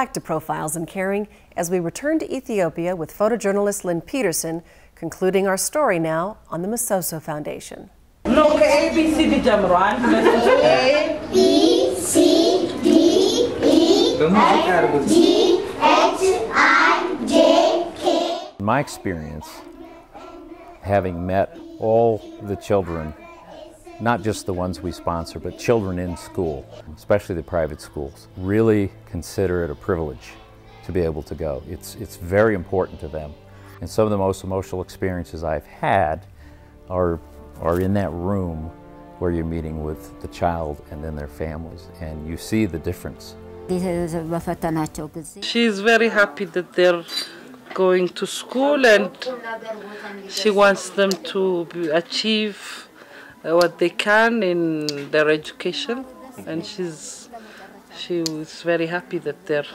back to Profiles in Caring as we return to Ethiopia with photojournalist Lynn Peterson, concluding our story now on the Mesesso Foundation. No, A, B, C, D, A, B, C, D, E, F, G, H, I, J, K. In my experience, having met all the children, not just the ones we sponsor, but children in school, especially the private schools, really consider it a privilege to be able to go. It's very important to them. And some of the most emotional experiences I've had are in that room where you're meeting with the child and then their families, and you see the difference. She's very happy that they're going to school, and she wants them to achieve what they can in their education, and she was very happy that they're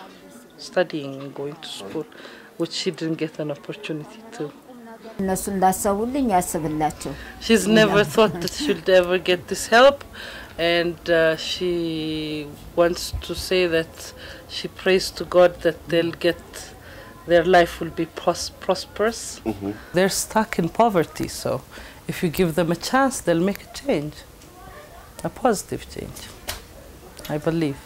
studying and going to school, which she didn't get an opportunity to. She's never thought that she'd ever get this help, and she wants to say that she prays to God that their life will be prosperous. Mm-hmm. They're stuck in poverty, so if you give them a chance, they'll make a change, a positive change, I believe.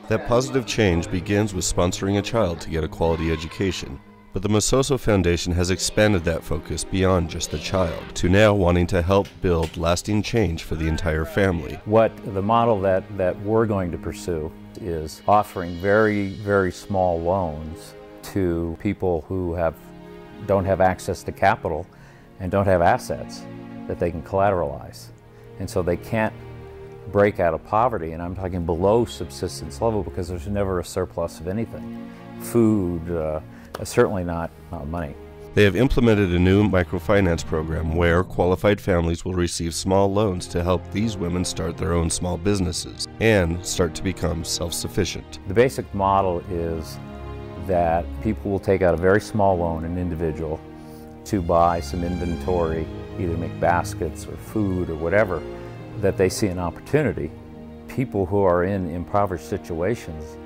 That positive change begins with sponsoring a child to get a quality education. But the Mesesso Foundation has expanded that focus beyond just the child to now wanting to help build lasting change for the entire family. What the model that we're going to pursue is offering very, very small loans to people who don't have access to capital and don't have assets that they can collateralize. And so they can't break out of poverty, and I'm talking below subsistence level, because there's never a surplus of anything. Food, certainly not money. They have implemented a new microfinance program where qualified families will receive small loans to help these women start their own small businesses and start to become self-sufficient. The basic model is that people will take out a very small loan, an individual, to buy some inventory, either make baskets or food or whatever, that they see an opportunity. People who are in impoverished situations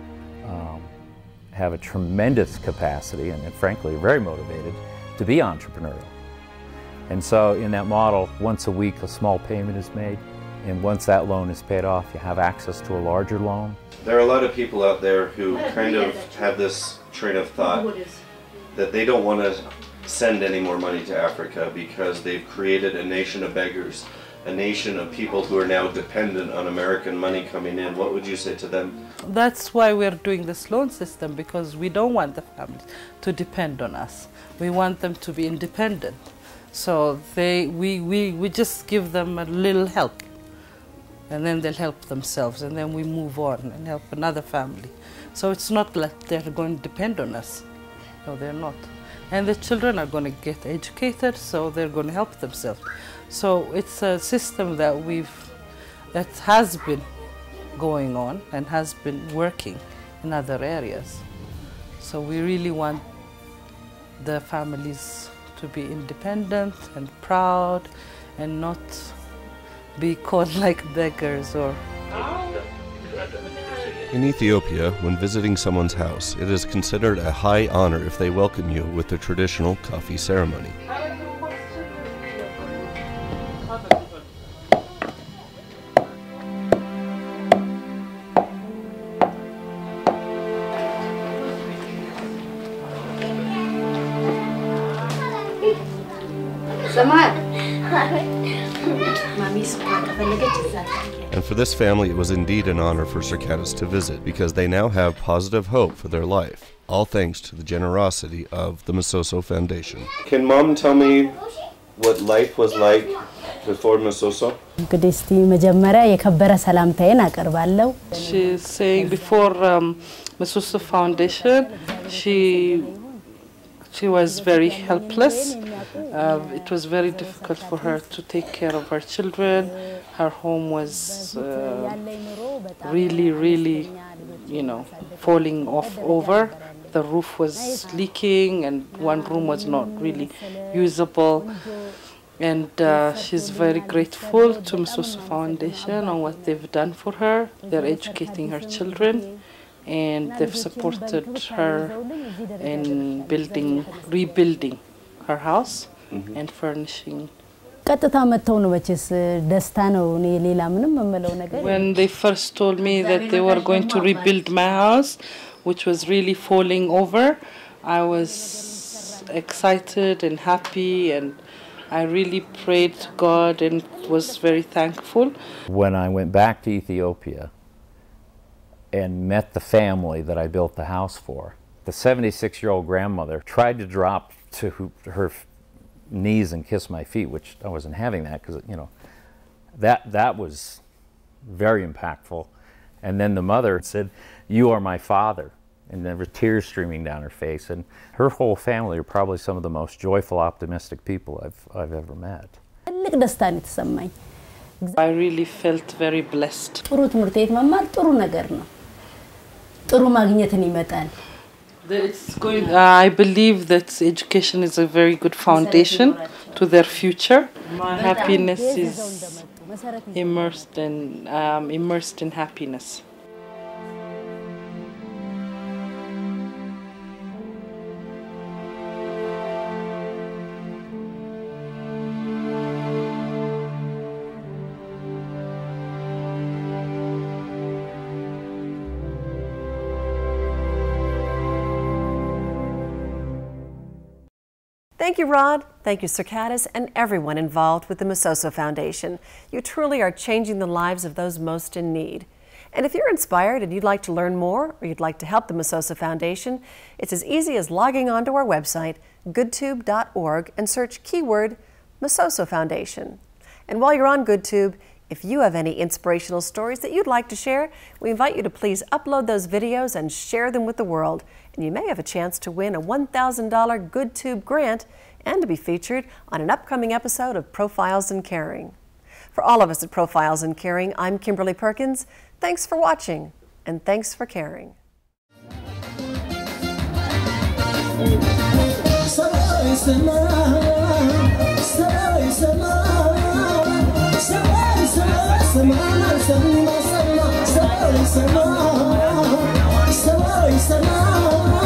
have a tremendous capacity and frankly very motivated to be entrepreneurial. And so in that model, once a week a small payment is made, and once that loan is paid off, you have access to a larger loan. There are a lot of people out there who kind of have this train of thought that they don't want to send any more money to Africa because they've created a nation of beggars, a nation of people who are now dependent on American money coming in. What would you say to them? That's why we're doing this loan system, because we don't want the families to depend on us. We want them to be independent. So we just give them a little help, and then they'll help themselves, and then we move on and help another family. So it's not like they're going to depend on us. No, they're not. And the children are going to get educated, so they're going to help themselves. So it's a system that has been going on and has been working in other areas. So we really want the families to be independent and proud and not be called like beggars or... In Ethiopia, when visiting someone's house, it is considered a high honor if they welcome you with the traditional coffee ceremony. And for this family, it was indeed an honor for Sir Caddis to visit, because they now have positive hope for their life, all thanks to the generosity of the Mesesso Foundation. Can Mom tell me what life was like before Mesesso? She's saying before Mesesso Foundation, she was very helpless. It was very difficult for her to take care of her children. Her home was really, falling off over. The roof was leaking and one room was not really usable. And she's very grateful to Mesesso Foundation on what they've done for her. They're educating her children, and they've supported her in rebuilding her house and furnishing. When they first told me that they were going to rebuild my house, which was really falling over, I was excited and happy, and I really prayed to God and was very thankful. When I went back to Ethiopia and met the family that I built the house for, the 76-year-old grandmother tried to drop to her knees and kiss my feet, which I wasn't having that because, you know, that was very impactful. And then the mother said, "You are my father." And there were tears streaming down her face. And her whole family are probably some of the most joyful, optimistic people I've ever met. I really felt very blessed. I believe that education is a very good foundation to their future. My happiness is immersed in happiness. Thank you, Rod. Thank you, Circadis, and everyone involved with the Mesesso Foundation. You truly are changing the lives of those most in need. And if you're inspired and you'd like to learn more, or you'd like to help the Mesesso Foundation, it's as easy as logging on to our website, goodtube.org, and search keyword Mesesso Foundation. And while you're on GoodTube, if you have any inspirational stories that you'd like to share, we invite you to please upload those videos and share them with the world. And you may have a chance to win a $1,000 GoodTube grant and to be featured on an upcoming episode of Profiles in Caring. For all of us at Profiles in Caring, I'm Kimberly Perkins. Thanks for watching, and thanks for caring. Sama